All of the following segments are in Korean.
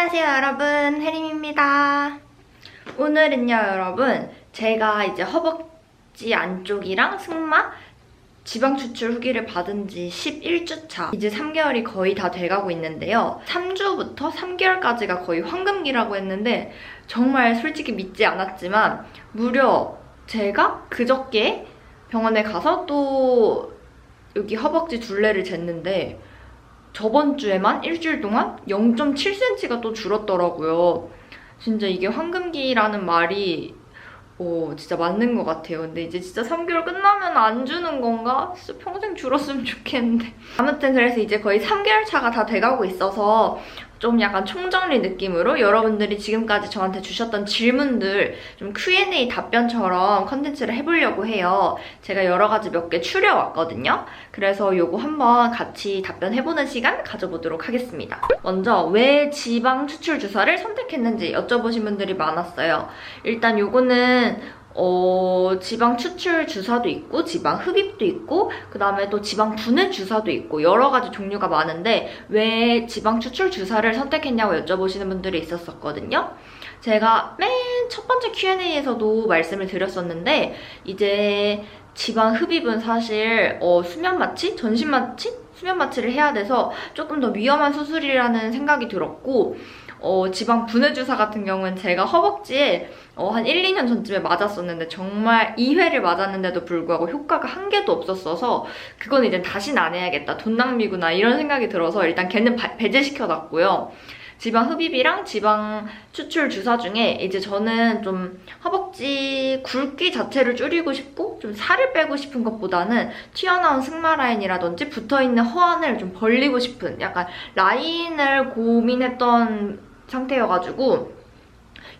안녕하세요 여러분, 혜림입니다. 오늘은요 여러분, 제가 이제 허벅지 안쪽이랑 승마 지방 추출 후기를 받은 지 11주 차, 이제 3개월이 거의 다 돼가고 있는데요. 3주부터 3개월까지가 거의 황금기라고 했는데 정말 솔직히 믿지 않았지만 무려 제가 그저께 병원에 가서 또 여기 허벅지 둘레를 쟀는데 저번 주에만 일주일 동안 0.7cm가 또 줄었더라고요. 진짜 이게 황금기라는 말이 진짜 맞는 것 같아요. 근데 이제 진짜 3개월 끝나면 안 주는 건가? 진짜 평생 줄었으면 좋겠는데. 아무튼 그래서 이제 거의 3개월 차가 다 돼가고 있어서 좀 약간 총정리 느낌으로 여러분들이 지금까지 저한테 주셨던 질문들 좀 Q&A 답변처럼 컨텐츠를 해보려고 해요. 제가 여러 가지 몇 개 추려왔거든요. 그래서 요거 한번 같이 답변해보는 시간 가져보도록 하겠습니다. 먼저 왜 지방 추출 주사를 선택했는지 여쭤보신 분들이 많았어요. 일단 요거는 지방 추출 주사도 있고 지방 흡입도 있고 그 다음에 또 지방 분해 주사도 있고 여러 가지 종류가 많은데 왜 지방 추출 주사를 선택했냐고 여쭤보시는 분들이 있었거든요. 제가 맨 첫 번째 Q&A에서도 말씀을 드렸었는데 이제 지방 흡입은 사실 수면 마취? 전신 마취? 수면 마취를 해야 돼서 조금 더 위험한 수술이라는 생각이 들었고 지방 분해 주사 같은 경우는 제가 허벅지에 한 1, 2년 전쯤에 맞았었는데 정말 2회를 맞았는데도 불구하고 효과가 한 개도 없었어서 그건 이제 다시는 안 해야겠다, 돈 낭비구나 이런 생각이 들어서 일단 걔는 배제시켜놨고요. 지방 흡입이랑 지방 추출 주사 중에 이제 저는 좀 허벅지 굵기 자체를 줄이고 싶고 좀 살을 빼고 싶은 것보다는 튀어나온 승마 라인이라든지 붙어있는 허안을 좀 벌리고 싶은 약간 라인을 고민했던 상태여가지고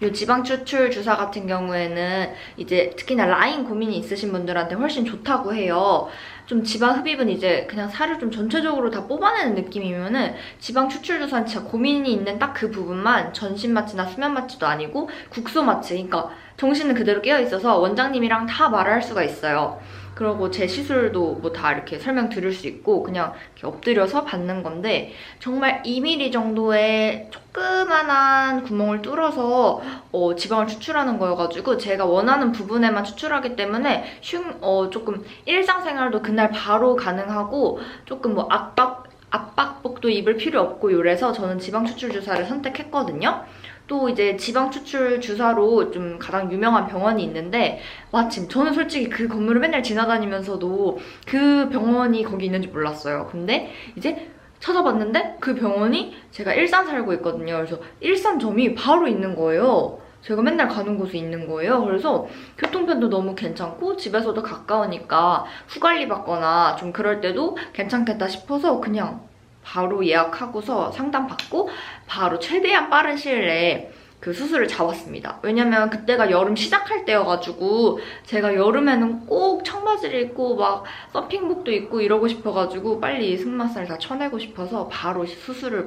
이 지방 추출 주사 같은 경우에는 이제 특히나 라인 고민이 있으신 분들한테 훨씬 좋다고 해요. 좀 지방 흡입은 이제 그냥 살을 좀 전체적으로 다 뽑아내는 느낌이면은 지방 추출 주사는 진짜 고민이 있는 딱 그 부분만 전신 마취나 수면 마취도 아니고 국소 마취, 그러니까 정신은 그대로 깨어 있어서 원장님이랑 다 말할 수가 있어요. 그리고 제 시술도 뭐 다 이렇게 설명 드릴 수 있고 그냥 이렇게 엎드려서 받는 건데 정말 2mm 정도의 조그만한 구멍을 뚫어서 지방을 추출하는 거여가지고 제가 원하는 부분에만 추출하기 때문에 조금 일상생활도 그날 바로 가능하고 조금 뭐 압박복도 입을 필요 없고 이래서 저는 지방 추출 주사를 선택했거든요. 또 이제 지방 추출 주사로 좀 가장 유명한 병원이 있는데 마침 저는 솔직히 그 건물을 맨날 지나다니면서도 그 병원이 거기 있는지 몰랐어요. 근데 이제 찾아봤는데 그 병원이 제가 일산 살고 있거든요. 그래서 일산점이 바로 있는 거예요. 제가 맨날 가는 곳에 있는 거예요. 그래서 교통편도 너무 괜찮고 집에서도 가까우니까 후관리 받거나 좀 그럴 때도 괜찮겠다 싶어서 그냥 바로 예약하고서 상담받고 바로 최대한 빠른 시일 내에 그 수술을 잡았습니다. 왜냐면 그때가 여름 시작할 때여가지고 제가 여름에는 꼭 청바지를 입고 막 서핑복도 입고 이러고 싶어가지고 빨리 승마살 다 쳐내고 싶어서 바로 시술을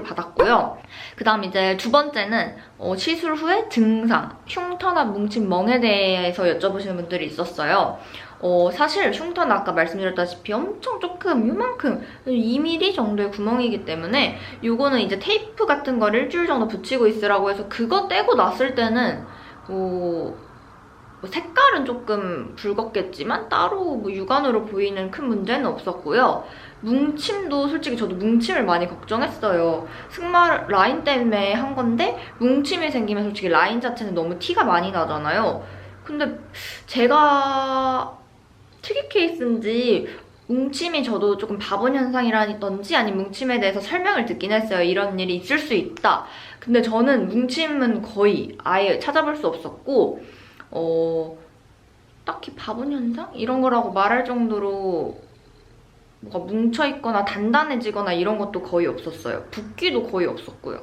받았고요. 그 다음 이제 두 번째는 시술 후에 증상, 흉터나 뭉친 멍에 대해서 여쭤보시는 분들이 있었어요. 사실 흉터는 아까 말씀드렸다시피 엄청 조금 요만큼 2mm 정도의 구멍이기 때문에 이거는 이제 테이프 같은 거를 일주일 정도 붙이고 있으라고 해서 그거 떼고 났을 때는 색깔은 조금 붉었겠지만 따로 뭐 육안으로 보이는 큰 문제는 없었고요. 뭉침도 솔직히 저도 뭉침을 많이 걱정했어요. 승마 라인 때문에 한 건데 뭉침이 생기면 솔직히 라인 자체는 너무 티가 많이 나잖아요. 근데 제가 특이 케이스인지 뭉침이 저도 조금 바본 현상이라든지 아니면 뭉침에 대해서 설명을 듣긴 했어요. 이런 일이 있을 수 있다. 근데 저는 뭉침은 거의 아예 찾아볼 수 없었고 딱히 바본 현상? 이런 거라고 말할 정도로 뭐가 뭉쳐있거나 단단해지거나 이런 것도 거의 없었어요. 붓기도 거의 없었고요.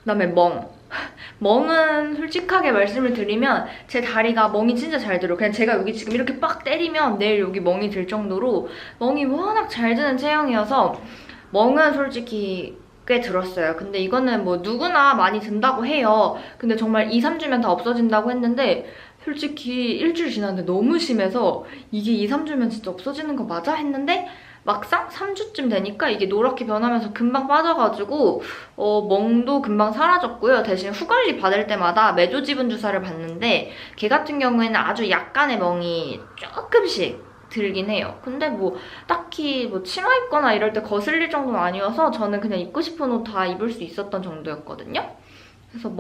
그 다음에 멍은 솔직하게 말씀을 드리면 제 다리가 멍이 진짜 잘 들어요. 그냥 제가 여기 지금 이렇게 빡 때리면 내일 여기 멍이 들 정도로 멍이 워낙 잘 드는 체형이어서 멍은 솔직히 꽤 들었어요. 근데 이거는 뭐 누구나 많이 든다고 해요. 근데 정말 2, 3주면 다 없어진다고 했는데 솔직히 일주일 지났는데 너무 심해서 이게 2, 3주면 진짜 없어지는 거 맞아? 했는데 막상 3주쯤 되니까 이게 노랗게 변하면서 금방 빠져가지고 멍도 금방 사라졌고요. 대신 후관리 받을 때마다 메조지분 주사를 받는데 걔 같은 경우에는 아주 약간의 멍이 조금씩 들긴 해요. 근데 뭐 딱히 뭐 치마 입거나 이럴 때 거슬릴 정도는 아니어서 저는 그냥 입고 싶은 옷 다 입을 수 있었던 정도였거든요. 그래서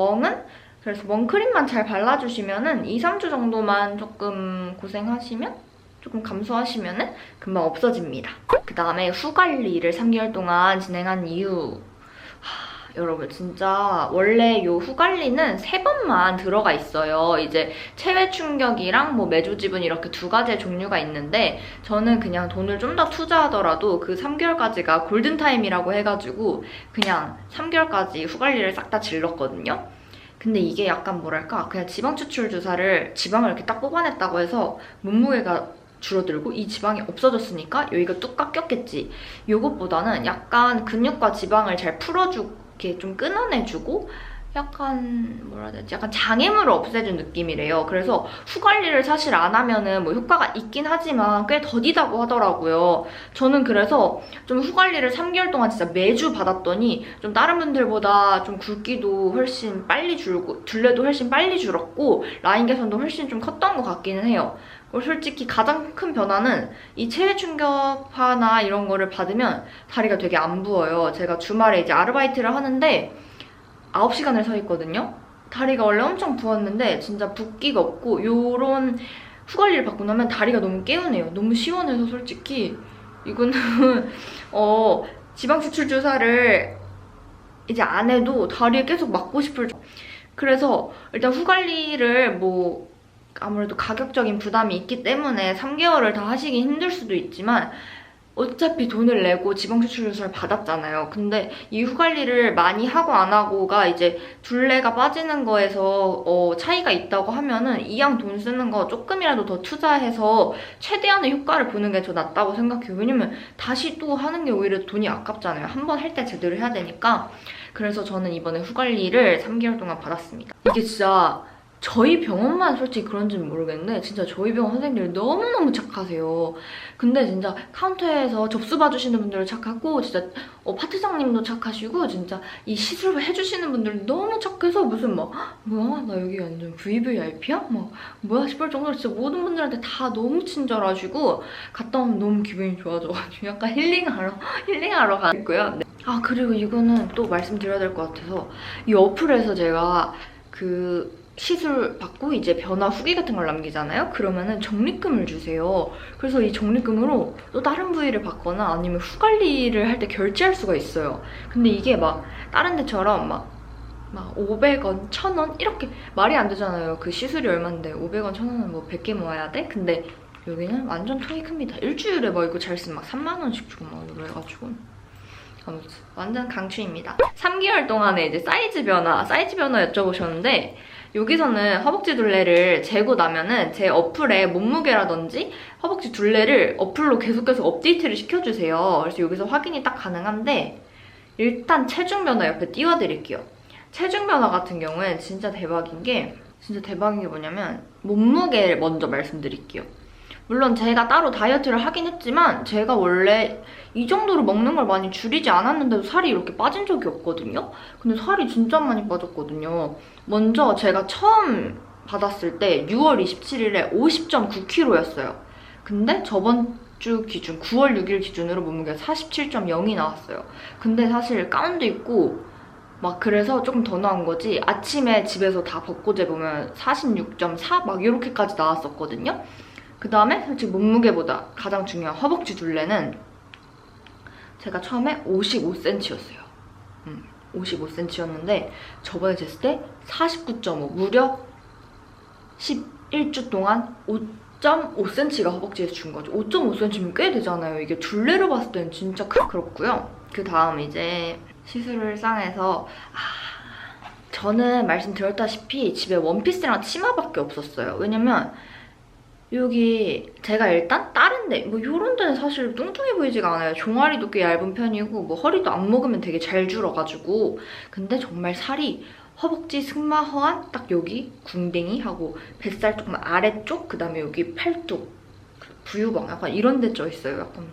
그래서 멍크림만 잘 발라주시면은 2, 3주 정도만 조금 고생하시면 조금 감소하시면은 금방 없어집니다. 그 다음에 후관리를 3개월 동안 진행한 이유. 여러분 진짜 원래 이 후관리는 3번만 들어가 있어요. 이제 체외 충격이랑 뭐 메조지분 이렇게 2가지의 종류가 있는데 저는 그냥 돈을 좀 더 투자하더라도 그 3개월까지가 골든타임이라고 해가지고 그냥 3개월까지 후관리를 싹 다 질렀거든요. 근데 이게 약간 뭐랄까 그냥 지방 추출 주사를 지방을 이렇게 딱 뽑아냈다고 해서 몸무게가 줄어들고 이 지방이 없어졌으니까 여기가 뚝 깎였겠지. 이것보다는 약간 근육과 지방을 잘 풀어주고 이렇게 좀 끊어내주고 약간 뭐라 해야 되지? 약간 장애물을 없애준 느낌이래요. 그래서 후관리를 사실 안 하면은 뭐 효과가 있긴 하지만 꽤 더디다고 하더라고요. 저는 그래서 좀 후관리를 3개월 동안 진짜 매주 받았더니 좀 다른 분들보다 좀 굵기도 훨씬 빨리 줄고 둘레도 훨씬 빨리 줄었고 라인 개선도 훨씬 좀 컸던 것 같기는 해요. 그리고 솔직히 가장 큰 변화는 이 체외 충격파나 이런 거를 받으면 다리가 되게 안 부어요. 제가 주말에 이제 아르바이트를 하는데 9시간을 서 있거든요. 다리가 원래 엄청 부었는데 진짜 붓기가 없고 요런 후관리를 받고 나면 다리가 너무 개운해요. 너무 시원해서 솔직히 이거는 지방 추출 주사를 이제 안 해도 다리에 계속 맞고 싶을 정도. 그래서 일단 후관리를 뭐 아무래도 가격적인 부담이 있기 때문에 3개월을 다 하시기 힘들 수도 있지만 어차피 돈을 내고 지방 추출 주사를 받았잖아요. 근데 이 후관리를 많이 하고 안 하고가 이제 둘레가 빠지는 거에서 차이가 있다고 하면은 이왕 돈 쓰는 거 조금이라도 더 투자해서 최대한의 효과를 보는 게 더 낫다고 생각해요. 왜냐면 다시 또 하는 게 오히려 돈이 아깝잖아요. 한 번 할 때 제대로 해야 되니까. 그래서 저는 이번에 후관리를 3개월 동안 받았습니다. 이게 진짜 저희 병원만 솔직히 그런지는 모르겠는데 진짜 저희 병원 선생님들이 너무너무 착하세요. 근데 진짜 카운터에서 접수 봐주시는 분들도 착하고 진짜 파트장님도 착하시고 진짜 이 시술 해주시는 분들도 너무 착해서 무슨 막 뭐야 나 여기 완전 VVIP야? 막 뭐야 싶을 정도로 진짜 모든 분들한테 다 너무 친절하시고 갔다 오면 너무 기분이 좋아져가지고 약간 힐링하러 가고요. 네. 아 그리고 이거는 또 말씀드려야 될 것 같아서 이 어플에서 제가 시술 받고 이제 변화 후기 같은 걸 남기잖아요? 그러면은 적립금을 주세요. 그래서 이 적립금으로 또 다른 부위를 받거나 아니면 후관리를 할 때 결제할 수가 있어요. 근데 이게 막 다른 데처럼 막 500원, 1000원 이렇게 말이 안 되잖아요. 그 시술이 얼만데 500원, 1000원은 뭐 100개 모아야 돼? 근데 여기는 완전 통이 큽니다. 일주일에 막 이거 잘 쓰면 막 3만 원씩 주고 막 그래가지고 아무튼 완전 강추입니다. 3개월 동안에 이제 사이즈 변화 여쭤보셨는데 여기서는 허벅지 둘레를 재고 나면은 제 어플에 몸무게라든지 허벅지 둘레를 어플로 계속해서 업데이트를 시켜주세요. 그래서 여기서 확인이 딱 가능한데 일단 체중 변화 옆에 띄워드릴게요. 체중 변화 같은 경우엔 진짜 대박인 게 뭐냐면 몸무게를 먼저 말씀드릴게요. 물론 제가 따로 다이어트를 하긴 했지만 제가 원래 이 정도로 먹는 걸 많이 줄이지 않았는데도 살이 이렇게 빠진 적이 없거든요? 근데 살이 진짜 많이 빠졌거든요. 먼저 제가 처음 받았을 때 6월 27일에 50.9kg였어요. 근데 저번 주 기준 9월 6일 기준으로 몸무게가 47.0이 나왔어요. 근데 사실 가운도 입고 막 그래서 조금 더 나온 거지 아침에 집에서 다 벗고 재보면 46.4 막 이렇게까지 나왔었거든요. 그 다음에 솔직히 몸무게보다 가장 중요한 허벅지 둘레는 제가 처음에 55cm였어요. 55cm였는데 저번에 쟀을 때 49.5. 무려 11주 동안 5.5cm가 허벅지에서 준 거죠. 5.5cm면 꽤 되잖아요. 이게 둘레로 봤을 때는 진짜 그렇고요. 그 다음 이제 시술상에서 저는 말씀드렸다시피 집에 원피스랑 치마밖에 없었어요. 왜냐면 여기 제가 일단 다른 데 뭐 이런 데는 사실 뚱뚱해 보이지가 않아요. 종아리도 꽤 얇은 편이고 뭐 허리도 안 먹으면 되게 잘 줄어가지고 근데 정말 살이 허벅지, 승마, 허안 딱 여기 궁뎅이 하고 뱃살 조금 아래쪽 그 다음에 여기 팔뚝 부유방 약간 이런 데 쪄 있어요. 약간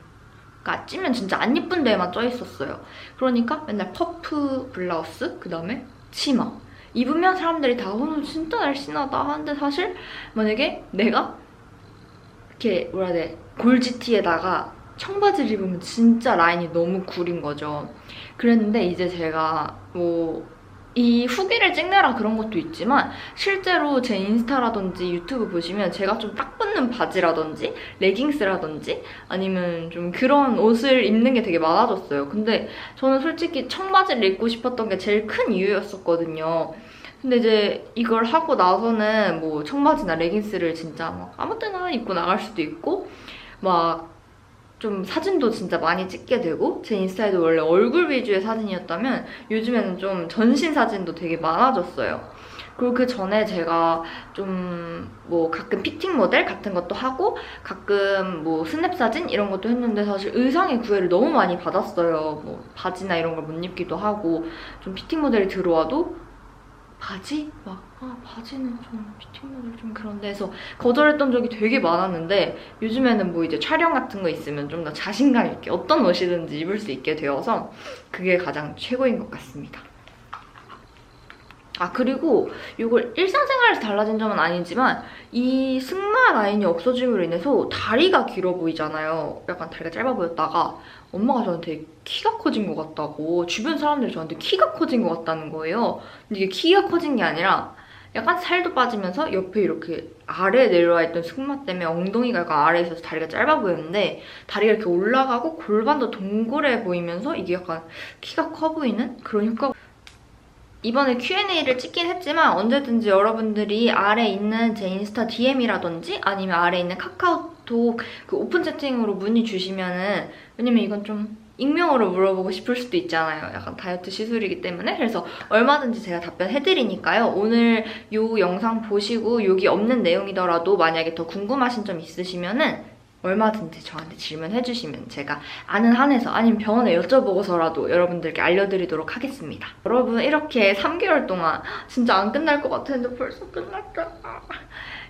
그러니까 찌면 진짜 안 예쁜 데에만 쪄 있었어요. 그러니까 맨날 퍼프 블라우스, 그 다음에 치마 입으면 사람들이 다 오늘 진짜 날씬하다 하는데, 사실 만약에 내가 이렇게 뭐라 해야 돼, 골지티에다가 청바지를 입으면 진짜 라인이 너무 구린 거죠. 그랬는데 이제 제가 뭐 이 후기를 찍느라 그런 것도 있지만 실제로 제 인스타라든지 유튜브 보시면 제가 좀 딱 붙는 바지라든지 레깅스라든지 아니면 좀 그런 옷을 입는 게 되게 많아졌어요. 근데 저는 솔직히 청바지를 입고 싶었던 게 제일 큰 이유였었거든요. 근데 이제 이걸 하고 나서는 뭐 청바지나 레깅스를 진짜 막 아무 때나 입고 나갈 수도 있고, 막 좀 사진도 진짜 많이 찍게 되고, 제 인스타에도 원래 얼굴 위주의 사진이었다면 요즘에는 좀 전신 사진도 되게 많아졌어요. 그리고 그 전에 제가 좀 뭐 가끔 피팅 모델 같은 것도 하고 가끔 뭐 스냅 사진 이런 것도 했는데, 사실 의상의 구애를 너무 많이 받았어요. 뭐 바지나 이런 걸 못 입기도 하고, 좀 피팅 모델이 들어와도 바지? 바지는 좀 피팅 모델 좀 그런데 해서 거절했던 적이 되게 많았는데, 요즘에는 뭐 이제 촬영 같은 거 있으면 좀 더 자신감 있게 어떤 옷이든지 입을 수 있게 되어서 그게 가장 최고인 것 같습니다. 그리고 이걸 일상생활에서 달라진 점은 아니지만 이 승마 라인이 없어짐으로 인해서 다리가 길어 보이잖아요. 약간 다리가 짧아 보였다가 엄마가 저한테 키가 커진 것 같다고, 주변 사람들이 저한테 키가 커진 것 같다는 거예요. 근데 이게 키가 커진 게 아니라 약간 살도 빠지면서 옆에 이렇게 아래에 내려와 있던 승마 때문에 엉덩이가 약간 아래에 있어서 다리가 짧아 보였는데, 다리가 이렇게 올라가고 골반도 동그래 보이면서 이게 약간 키가 커 보이는 그런 효과가. 이번에 Q&A를 찍긴 했지만 언제든지 여러분들이 아래 있는 제 인스타 DM이라든지 아니면 아래 있는 카카오톡 그 오픈 채팅으로 문의 주시면은, 왜냐면 이건 좀 익명으로 물어보고 싶을 수도 있잖아요. 약간 다이어트 시술이기 때문에. 그래서 얼마든지 제가 답변해드리니까요. 오늘 이 영상 보시고 여기 없는 내용이더라도 만약에 더 궁금하신 점 있으시면은 얼마든지 저한테 질문해주시면 제가 아는 한에서 아니면 병원에 여쭤보고서라도 여러분들께 알려드리도록 하겠습니다. 여러분, 이렇게 3개월 동안 진짜 안 끝날 것 같았는데 벌써 끝났다.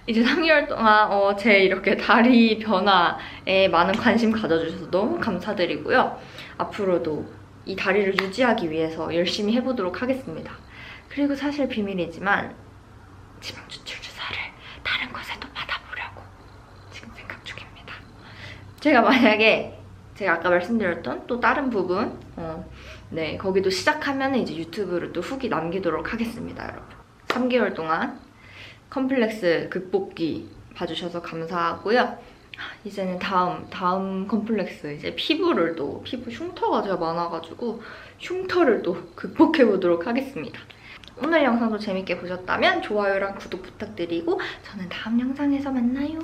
이제 3개월 동안 제 이렇게 다리 변화에 많은 관심 가져주셔서 너무 감사드리고요. 앞으로도 이 다리를 유지하기 위해서 열심히 해보도록 하겠습니다. 그리고 사실 비밀이지만 지방 추출 주사를 다른 곳에도 받아보려고 지금 생각 중입니다. 제가 만약에 제가 아까 말씀드렸던 또 다른 부분 네, 거기도 시작하면 이제 유튜브로 또 후기 남기도록 하겠습니다, 여러분. 3개월 동안 컴플렉스 극복기 봐주셔서 감사하고요. 이제는 다음 컴플렉스, 이제 피부 흉터가 제가 많아가지고 흉터를 또 극복해보도록 하겠습니다. 오늘 영상도 재밌게 보셨다면 좋아요랑 구독 부탁드리고 저는 다음 영상에서 만나요.